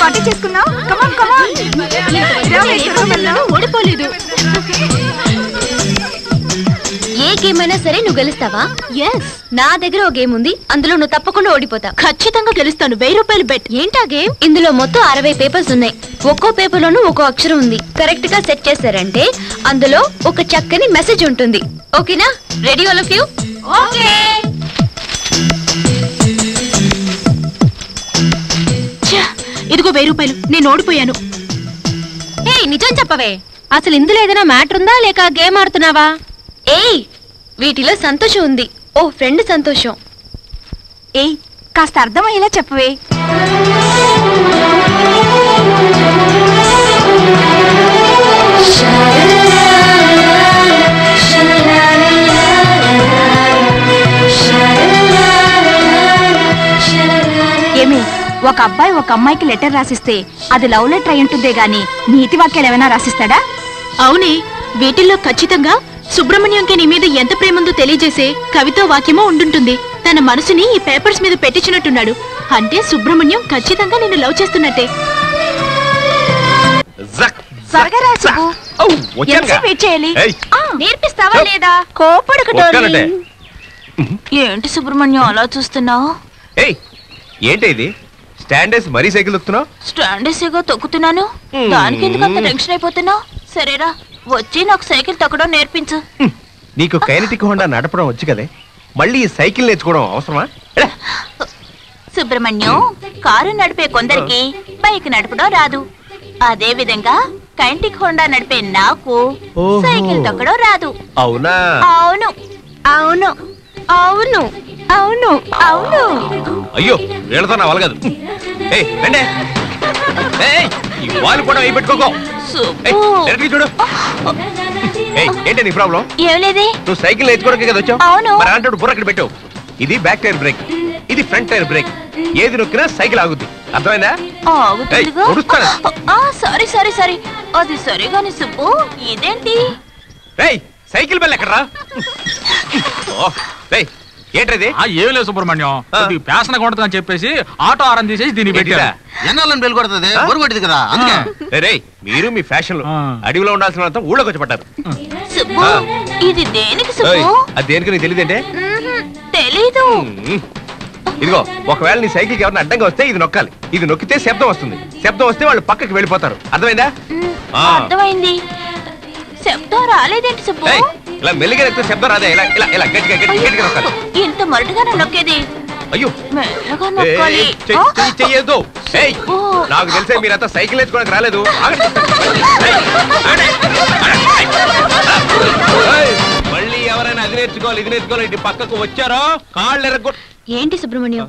Party చేసుకున్నావు. ఓడిపోలేదు. ఏ game అయినా సరే నువ్వు గెలుస్తావా? ఎస్, నా దగ్గర ఓ గేమ్ ఉంది, అందులో నువ్వు తప్పకుండా ఓడిపోతావు. ఖచ్చితంగా గెలుస్తాను. 1000 రూపాయలు బెట్. ఏంటా గేమ్? ఇందులో మొత్తం 60 పేపర్స్ ఉన్నాయి. ఒక్కో పేపర్ లోనూ ఒక్కో అక్షరం ఉంది. కరెక్ట్ గా సెట్ చేశారంటే అందులో ఒక చక్కని మెసేజ్ ఉంటుంది. ఓకేనా? Ready all of you? Okay. ఇదిగో 1000 రూపాయలు. నేను ఓడిపోయాను. నిజం చెప్పవే, అసలు ఇందులో ఏదైనా మ్యాటర్ ఉందా లేక గేమ్ ఆడుతున్నావా? ఏయ్, వీటిలో సంతోషం ఉంది. ఓ ఫ్రెండ్ సంతోషం. ఏయ్, కాస్త అర్థమయ్యేలా చెప్పవే. ఏమి, ఒక అబ్బాయి ఒక అమ్మాయికి లెటర్ రాసిస్తే అది లవ్ లెటర్ అయి ఉంటుందే గాని నీతి వాక్యాలు ఏమైనా రాసిస్తాడా? అవునే, వీటిల్లో ఖచ్చితంగా సుబ్రహ్మణ్యంకి నీ మీద ఎంత ప్రేమందో తెలియజేసే కవితో వాక్యమో ఉండుంటుంది. తన మనసుని ఈ పేపర్స్ మీద పెట్టించినట్టున్నాడు. అంటే సుబ్రహ్మణ్యం ఖచ్చితంగా నిన్ను లవ్ చేస్తున్నట్టే. నేర్పిస్తావా లేదా? కోపడకటోని. ఏంటి సుబ్రహ్మణ్యం అలా చూస్తున్నావు? ఏంటి ఇది? స్టాండేస్ మరీ సైకిల్ తొక్కుతున్నావు? స్టాండేసేగా తొక్కుతున్నాను. దానికి ఎందుకు అంత టెన్షన్ అయిపోతున్నావు? సరేరా, వచ్చి నాకు సైకిల్ తొక్కడం నేర్పించు. నీకు కైనెటిక్ హోండా నడపడం వచ్చు కదే, మళ్ళీ ఈ సైకిల్ నేర్చుకోవడం అవసరమా? సుబ్రహ్మణ్యం, కారు నడిపే కొందరికి బైక్ నడపడం రాదు. అదే విధంగా కైనెటిక్ హోండా నడిపే నాకు సైకిల్ తొక్కడం రాదు. అవునా? అవును అవును అవును అవును అవును. అయ్యో, వీళ్ళతో నా వల్ల కాదు. ఈ వాళ్ళు కూడా అయి పెట్టుకోకో. చూడు, ఏంటి నీ ప్రాబ్లం? ఏం లేదే. నువ్వు సైకిల్ నేర్చుకోవడానికి కదా వచ్చావు. అవును. మరి అంటాడు బుర్ర అక్కడ పెట్టావు. ఇది బ్యాక్ టైర్ బ్రేక్, ఇది ఫ్రంట్ టైర్ బ్రేక్. ఏది నొక్కినా సైకిల్ ఆగుద్ది. అర్థమైందా? సారీ సారీ సారీ, అది సరిగాని సుబ్బు. ఇదేంటి? సైకిల్ బెల్ ఎక్కడరా? ఏంటది? ఏం లేదు సుబ్రహ్మణ్యం, పేసన కొడతా చెప్పేసి ఆటో ఆరం తీసేసి దీన్ని పెట్టిరా. ఎన్నాళ్ళని బెల్ కొడుతుంది, బోరు కొట్టింది కదా. అందుకే మీరు మీ ఫ్యాషన్ అడవిలో ఉండాల్సిన ఊళ్ళోకి వచ్చి పడ్డారు. ఇది దేనికి సుబ్బు? అది దేనికి నీకు తెలియదంటే? తెలీదు. ఇదిగో, ఒకవేళ నీ సైకిల్ ఎవరిని అడ్డంగా వస్తే ఇది నొక్కాలి. ఇది నొక్కితే శబ్దం వస్తుంది. శబ్దం వస్తే వాళ్ళు పక్కకి వెళ్ళిపోతారు. అర్థమైందా? అర్థమైంది. శబ్దం రాలేదేంటి సుబ్బు? ఇలా మెల్లిగా ఎత్తే శబ్దం రాదే. ఇలా ఇలా ఇలా గట్టిగా గట్టిగా నొక్కాలి. ఇంత మరటుగా నొక్కేది? అయ్యో, మెల్లగా నొక్కాలి. చెయ్యొద్దు. నాకు తెలిసే మీరంతా సైకిల్ నేర్చుకోవడానికి రాలేదు. మళ్ళీ ఎవరైనా అది నేర్చుకోవాలి ఇది నేర్చుకోవాలి ఇటు పక్కకు వచ్చారో కాళ్ళు ఎరగొ. ఏంటి సుబ్రహ్మణ్యం?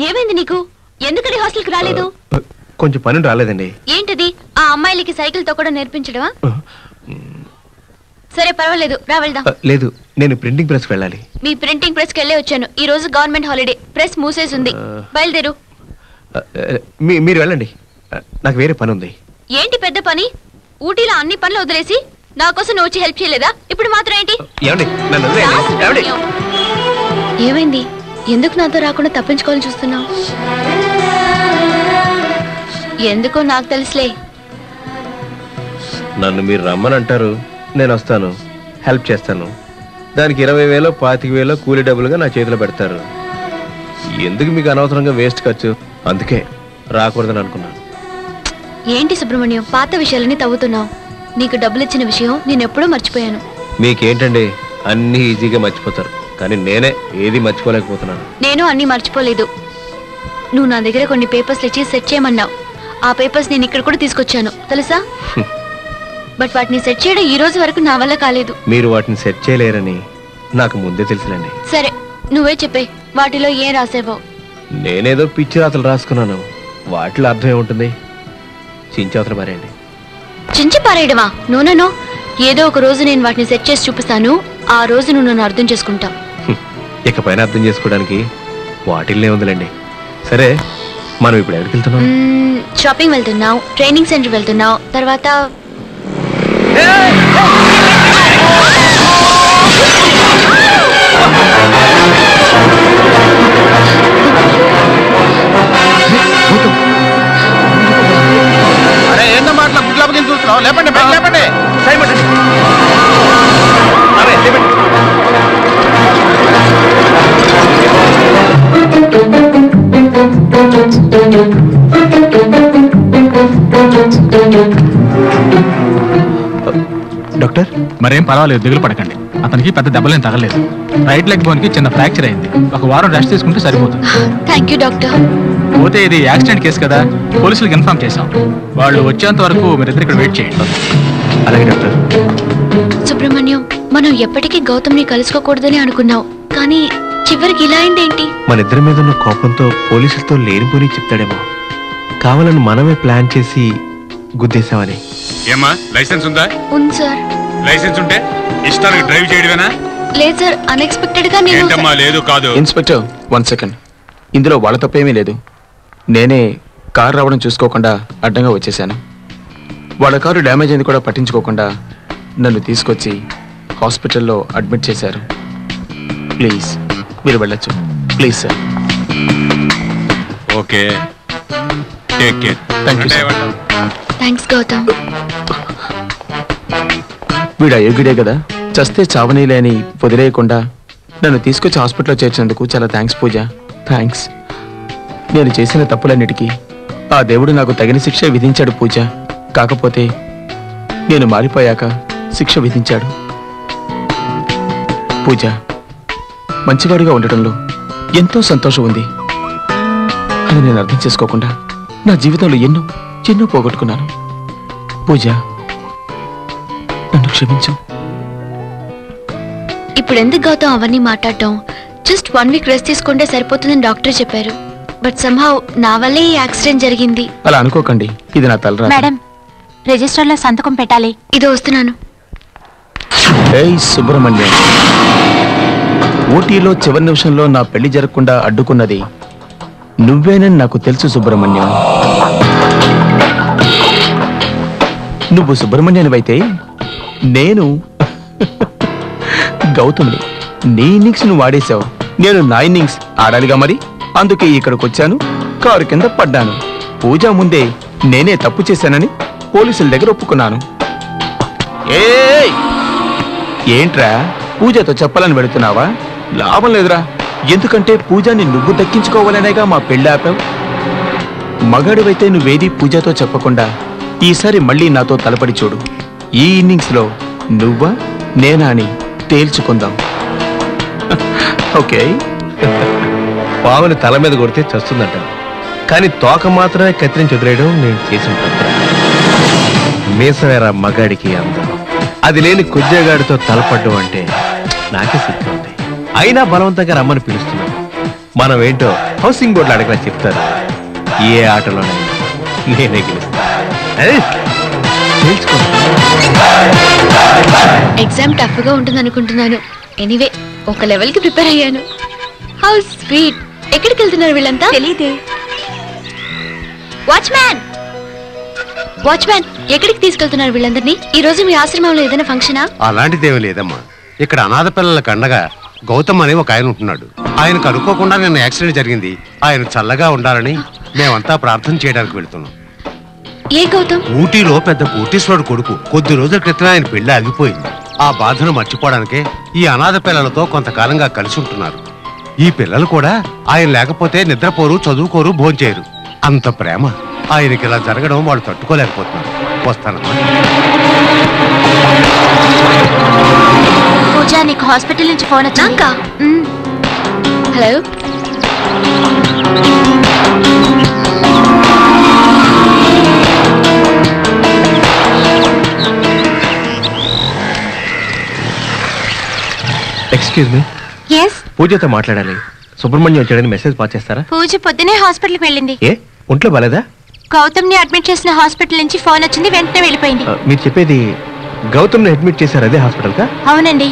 ఏమైంది నీకు? ఎందుకని హాస్టల్కి రాలేదు? కొంచెం పని రాలేదండి. ఏంటది? ఆ అమ్మాయిలకి సైకిల్ తొక్కడం నేర్పించడమా? సరే పర్వాలేదు, రా వెళ్దాం. లేదు, నేను ప్రింటింగ్ ప్రెస్ వెళ్ళాలి. మీ ప్రింటింగ్ ప్రెస్ కి వెళ్ళే వచ్చాను. ఈ రోజు గవర్నమెంట్ హాలిడే, ప్రెస్ మూసేసి ఉంది. బయలుదేరు. మీరు వెళ్ళండి, నాకు వేరే పని ఉంది. ఏంటి పెద్ద పని? ఊటీలో అన్ని పనులు వదిలేసి నా కోసం నువ్వు వచ్చి హెల్ప్ చేయలేదా? ఇప్పుడు మాత్రం ఏంటి? ఏమైంది? ఎందుకు నాతో రాకుండా తప్పించుకోవాలని చూస్తున్నావు? ఎందుకో నాకు తెలుసులే. నన్ను మీరు రమ్మని అంటారు, నేను వస్తాను, హెల్ప్ చేస్తాను. దానికి 20,000 25,000 కూలీ డబ్బులుగా నా చేతిలో పెడతారు. ఎందుకు మీకు అనవసరంగా వేస్ట్ ఖర్చు? అందుకే రాకూడదని అనుకున్నాను. ఏంటి సుబ్రహ్మణ్యం, పాత విషయాలని తవ్వుతున్నావు? నీకు డబ్బులు ఇచ్చిన విషయం నేను ఎప్పుడూ మర్చిపోయాను. మీకేంటండి, అన్ని ఈజీగా మర్చిపోతారు, కానీ నేనే ఏది మర్చిపోలేకపోతున్నాను. నేను అన్ని మర్చిపోలేదు. నువ్వు నా దగ్గర కొన్ని పేపర్స్ ఇచ్చి సెట్ చేయమన్నావు. ఆ పేపర్స్ నేను ఇక్కడ కూడా తీసుకొచ్చాను, తెలుసా? బట్ వాటిని సెట్ చేయడం ఈ రోజు వరకు నా వల్ల కాలేదు. మీరు వాటిని సెట్ చేయలేరని నాకు ముందే తెలుసులేండి. సరే, నువ్వే చెప్పే, వాటిలో ఏం రాసేవో. నేనేదో పిచ్చి రాతలు రాసుకున్నాను, వాటిలో అర్థం ఏముంటుంది? చించవతలు పారేయండి. చించి పారేయడమా? నో, ఏదో ఒక రోజు నేను వాటిని సెట్ చేసి చూపిస్తాను. ఆ రోజు నువ్వు నన్ను అర్థం చేసుకుంటావు. ఇకపైన అర్థం చేసుకోవడానికి వాటిల్నే ఉందిలేండి. సరే, మనం ఇప్పుడు ఎక్కడికి వెళ్తున్నాం? షాపింగ్ వెళ్తున్నావు, ట్రైనింగ్ సెంటర్ వెళ్తున్నావు, తర్వాత డాక్టర్ మరేం పర్వాలేదు, దిగులు పడకండి. అతనికి పెద్ద దెబ్బలేం తగలేదు. రైట్ లెగ్ బోన్ కి చిన్న ఫ్రాక్చర్ అయింది. ఒక వారం రెస్ట్ తీసుకుంటే సరిపోతుంది. Thank you doctor. పోతే ఇది యాక్సిడెంట్ కేసు కదా, పోలీసులకు ఇన్ఫార్మ్ చేశాం. వాళ్ళు వచ్చేంత వరకు మీరిద్దరు ఇక్కడ వెయిట్ చేయండి. అలాగే డాక్టర్. సుబ్రహ్మణ్యం, మనం ఎప్పటికీ గౌతమ్ని కలుసుకోకూడదని అనుకున్నాం, కానీ చివరికి ఇలా అయిందేంటి? మన ఇద్దరి మీద ఉన్న కోపంతో పోలీసులతో లేనిపోని చెప్తాడేమో. కావాలని మనమే ప్లాన్ చేసి గుద్దేశామని. ఏమ్మా, లైసెన్స్ ఉందా? ఉంది సార్. లైసెన్స్ ఉంటే ఇష్టానికి డ్రైవ్ చేయడమేనా? లేదు సార్, అన్ఎక్స్పెక్టెడ్ గా ఏంటమ్మా లేదు కాదు. Inspector 1 second. ఇందులో వాళ్ళ తప్పేమీ లేదు. నేనే కారు రావడం చూసుకోకుండా అడ్డంగా వచ్చేసాను. వాళ్ళ కారు డ్యామేజ్ అయింది కూడా పట్టించుకోకుండా నన్ను తీసుకొచ్చి హాస్పిటల్లో అడ్మిట్ చేశారు. ప్లీజ్ మీరు వెళ్ళొచ్చు. Please sir. Okay, take care. Thank you sir. Thanks Gautam. వీడు అయోగ్యుడే కదా, చస్తే చావనీలే అని వదిలేయకుండా నన్ను తీసుకొచ్చి హాస్పిటల్లో చేర్చినందుకు చాలా థ్యాంక్స్ పూజ. థ్యాంక్స్. నేను చేసిన తప్పులన్నిటికీ ఆ దేవుడు నాకు తగిన శిక్ష విధించాడు పూజ. కాకపోతే నేను మారిపోయాక శిక్ష విధించాడు. పూజ, మంచివాడిగా ఉండటంలో ఎంతో సంతోషం ఉంది. అది నేను అర్థం చేసుకోకుండా నా జీవితంలో ఎన్నో పోగొట్టుకున్నాను. పూజ, నన్ను క్షమించు. ఇప్పుడు ఎందుకు గౌతమ్ అవన్నీ మాట్లాడటం? జస్ట్ 1 వీక్ రెస్ట్ తీసుకుంటే సరిపోతుందని డాక్టర్ చెప్పారు. బట్ సమ్హౌ నా వల్లే ఈ యాక్సిడెంట్ జరిగింది. అలా అనుకోకండి, ఇది నా తలరా. మేడం, రిజిస్టర్ లో సంతకం పెట్టాలి. ఇదో వస్తున్నాను. ఏయ్ సుబ్రహ్మణ్యం, ఊటీలో చివరి నిమిషంలో నా పెళ్లి జరగకుండా అడ్డుకున్నది నువ్వేనని నాకు తెలుసు సుబ్రహ్మణ్యం. నువ్వు సుబ్రహ్మణ్యానివైతే నేను గౌతమ్ని. నీ ఇన్నింగ్స్ నువ్వు ఆడేశావు, నేను నా ఇన్నింగ్స్ ఆడాలిగా మరి. అందుకే ఇక్కడికి వచ్చాను, కారు కింద పడ్డాను. పూజ ముందే నేనే తప్పు చేశానని పోలీసుల దగ్గర ఒప్పుకున్నాను. ఏంట్రా పూజతో చెప్పాలని పెడుతున్నావా? లాభం లేదురా. ఎందుకంటే పూజని నువ్వు దక్కించుకోవాలనేగా మా పెళ్ళి ఆపావు. మగాడివైతే నువ్వేది పూజతో చెప్పకుండా ఈసారి మళ్ళీ నాతో తలపడి చూడు. ఈ ఇన్నింగ్స్లో నువ్వా నేనా అని తేల్చుకుందాం. ఓకే. పావుని తల మీద కొడితే చస్తుందంట, కానీ తోక మాత్రమే కత్తిరించి వదిలేయడం నేను చేసిన తప్పు. మీసవేరా మగాడికి అందం. అది లేని కుజ్జగాడితో తలపడ్డం అంటే నాకే సిగ్గు ఉంది. అయినా బలవంతంగా రమ్మని పిలుస్తున్నాను. మనం ఏంటో హౌసింగ్ బోర్డులో అడగలా చెప్తారు. ఏ ఆటలోనైనా నేనే గెలుస్తాను. ఎగ్జామ్ టఫ్ గా ఉంటుంది అనుకుంటున్నాను. ఎనీవే, ఒక లెవెల్ కి ప్రిపేర్ అయ్యాను. How sweet. ఎక్కడికి వెళ్తున్నారు వీళ్ళంతా? తెలీదే. వాచ్మ్యాన్, వాచ్మ్యాన్, ఎక్కడికి తీసుకెళ్తున్నారు వీళ్ళందరినీ? ఈ రోజు మీ ఆశ్రమంలో ఏదైనా ఫంక్షనా? అలాంటిదేమీ లేదమ్మా. ఇక్కడ అనాథ పిల్లలకు అండగా గౌతమ్ అని ఒక ఆయన ఉంటున్నాడు. ఆయనకు అనుకోకుండా నిన్న యాక్సిడెంట్ జరిగింది. ఆయన చల్లగా ఉండాలని మేమంతా ప్రార్థన చేయడానికి వెళ్తున్నాం. ఏ గౌతమ్? ఊటీలో పెద్ద కోటీశ్వరుడు కొడుకు. కొద్ది రోజుల క్రితం ఆయన పెళ్లి ఆగిపోయింది. ఆ బాధను మర్చిపోవడానికే ఈ అనాథ పిల్లలతో కొంతకాలంగా కలిసి ఉంటున్నారు. ఈ పిల్లలు కూడా ఆయన లేకపోతే నిద్రపోరు, చదువుకోరు, భోంచేయరు. అంత ప్రేమ. ఆయనకి ఇలా జరగడం వాళ్ళు తట్టుకోలేకపోతున్నారు. వస్తానమ్మా. పూజ, నీకు హాస్పిటల్ నుంచి ఫోన్ వచ్చాక. హలో. Excuse me. ఎస్. పూజతో మాట్లాడాలి. సుబ్రహ్మణ్యం వచ్చాడని మెసేజ్ పాస్ చేస్తారా? పూజ పొద్దునే హాస్పిటల్కి వెళ్ళింది. ఏ ఒంట్లో బాలేదా? గౌతమ్ ని అడ్మిట్ చేసిన హాస్పిటల్ నుంచి ఫోన్ వచ్చింది, వెంటనే వెళ్ళిపోయింది. మీరు చెప్పేది గౌతమ్ ని అడ్మిట్ చేశారు అదే హాస్పిటల్ కా? అవునండి.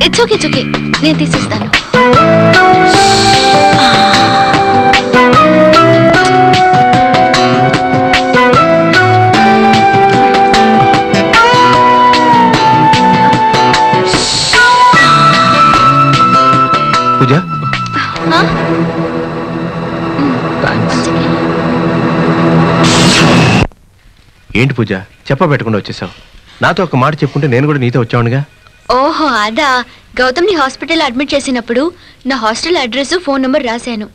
ఇట్స్ ఓకే నేను తీసిస్తాను. పూజ ఏంటి పూజ చెప్పబెట్టకుండా వచ్చేసావు? నాతో ఒక మాట చెప్పుకుంటే నేను కూడా నీతో వచ్చావునుగా. ఓహో అదా, గౌతమ్ ని హాస్పిటల్ అడ్మిట్ చేసినప్పుడు నా హాస్టల్ అడ్రస్ ఫోన్ నంబర్ రాశాను.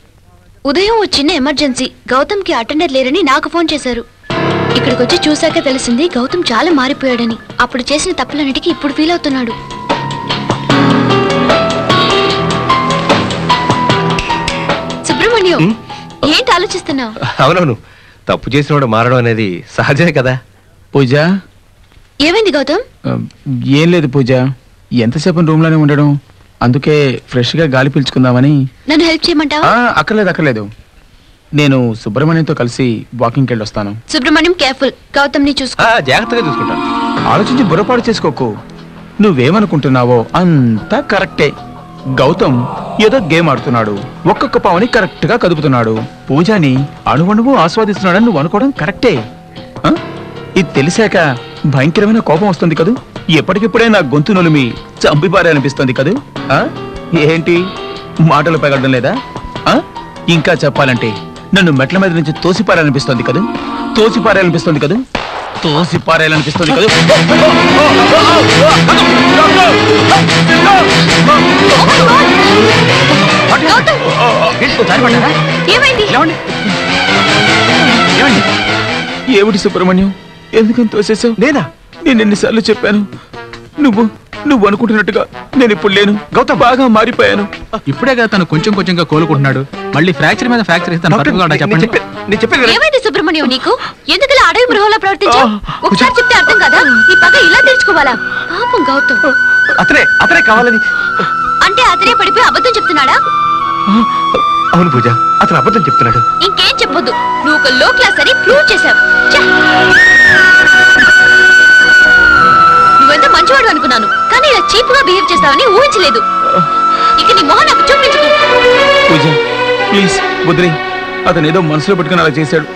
ఉదయం వచ్చిన ఎమర్జెన్సీ గౌతమ్ కి అటెండర్ లేరని నాకు ఫోన్ చేశారు. ఇక్కడికి వచ్చి చూశాక తెలిసింది గౌతమ్ చాలా మారిపోయాడని. అప్పుడు చేసిన తప్పులన్నిటికీ ఇప్పుడు ఫీల్ అవుతున్నాడు. సుబ్రహ్మణ్యం, ఏంటి ఆలోచిస్తున్నావు? అవునవును, తప్పు చేసినవాడు మారడం అనేది సహజమే కదా. పూజ, ఏమైంది గౌతమ్? ఏం లేదు పూజ, ఎంతసేపు రూమ్ లోనే ఉండడం, అందుకే ఫ్రెష్ గా గాలి పీల్చుకుందామని. నన్ను హెల్ప్ చేయమంటావా? అక్కర్లేదు. నేను సుబ్రహ్మణ్యంతో కలిసి వాకింగ్కి వెళ్ళి వస్తాను. సుబ్రహ్మణ్యం కేర్ఫుల్, గౌతమ్ ని చూసుకో. జాగ్రత్తగా చూసుకుంటాను. ఆలోచించి బుర్రపాటు చేసుకోకు. నువ్వేమనుకుంటున్నావో అంతా కరెక్టే. గౌతమ్ ఏదో గేమ్ ఆడుతున్నాడు, ఒక్కొక్క పావుని కరెక్ట్ గా కదుపుతున్నాడు. పూజని అణువణువు ఆస్వాదిస్తున్నాడని నువ్వు అనుకోవడం కరెక్టే. ఇది తెలిసాక భయంకరమైన కోపం వస్తుంది కదూ. ఎప్పటికిప్పుడే నా గొంతు నొలిమి చంపిపారనిపిస్తుంది కదూ. ఏంటి మాటలు పెగలడం లేదా? ఇంకా చెప్పాలంటే నన్ను మెట్ల మీద నుంచి తోసిపారాలనిపిస్తుంది కదూ. తోసిపారాలనిపిస్తుంది కదూ. ఏమిటి సుబ్రహ్మణ్యం, ఎందుకని తోసేసావు? నేనా? నేను ఎన్నిసార్లు చెప్పాను, నువ్వు అనుకుంటున్నట్టుగా నేను ఇప్పుడు లేను. గౌతమ్ బాగా మారిపోయాను. ఇప్పుడే కదా తను కొంచెంగా కోలుకుంటున్నాడు. మళ్ళీ ఫ్రాక్చర్ మీద ఫ్రాక్చర్ ఇస్తే చెప్పండి. ఏమైంది సుబ్రహ్మణ్యం నీకు? ఎందుకలా అడవి మృహంలా ప్రవర్తించావు? ఒకసారి చెప్తే అర్థం కదా. ఈ పగ ఇలా తెచ్చుకోవాలా? పాపం గౌతమ్. అతనే కావాలని అంటే అతనే పడిపోయి అబద్ధం చెప్తున్నాడా? అవును పూజ, అతను అబద్ధం చెప్తున్నాడు. ఇంకేం చెప్పొద్దు, నువ్వు ఒక లో క్లాస్ అని ప్రూవ్ చేశావు. నువ్వెంత మంచివాడు అనుకున్నాను, కానీ ఇలా చీప్ గా బిహేవ్ చేస్తావని ఊహించలేదు. ఇక నీ మొహం నాకు చూపించుకో. పూజ ప్లీజ్ వదిలే, అతను ఏదో మనసులో పెట్టుకుని అలా చేశాడు.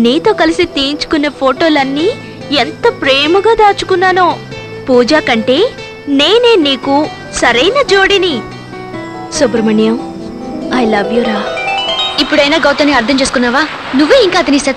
నీతో కలిసి తీయించుకున్న ఫోటోలన్నీ ఎంత ప్రేమగా దాచుకున్నానో. పూజ కంటే నేనే నీకు సరైన జోడిని. సుబ్రహ్మణ్యం, ఐ లవ్ యు రా. ఇప్పుడైనా గౌతమ్ని అర్థం చేసుకున్నావా? నువ్వే ఇంకా అతని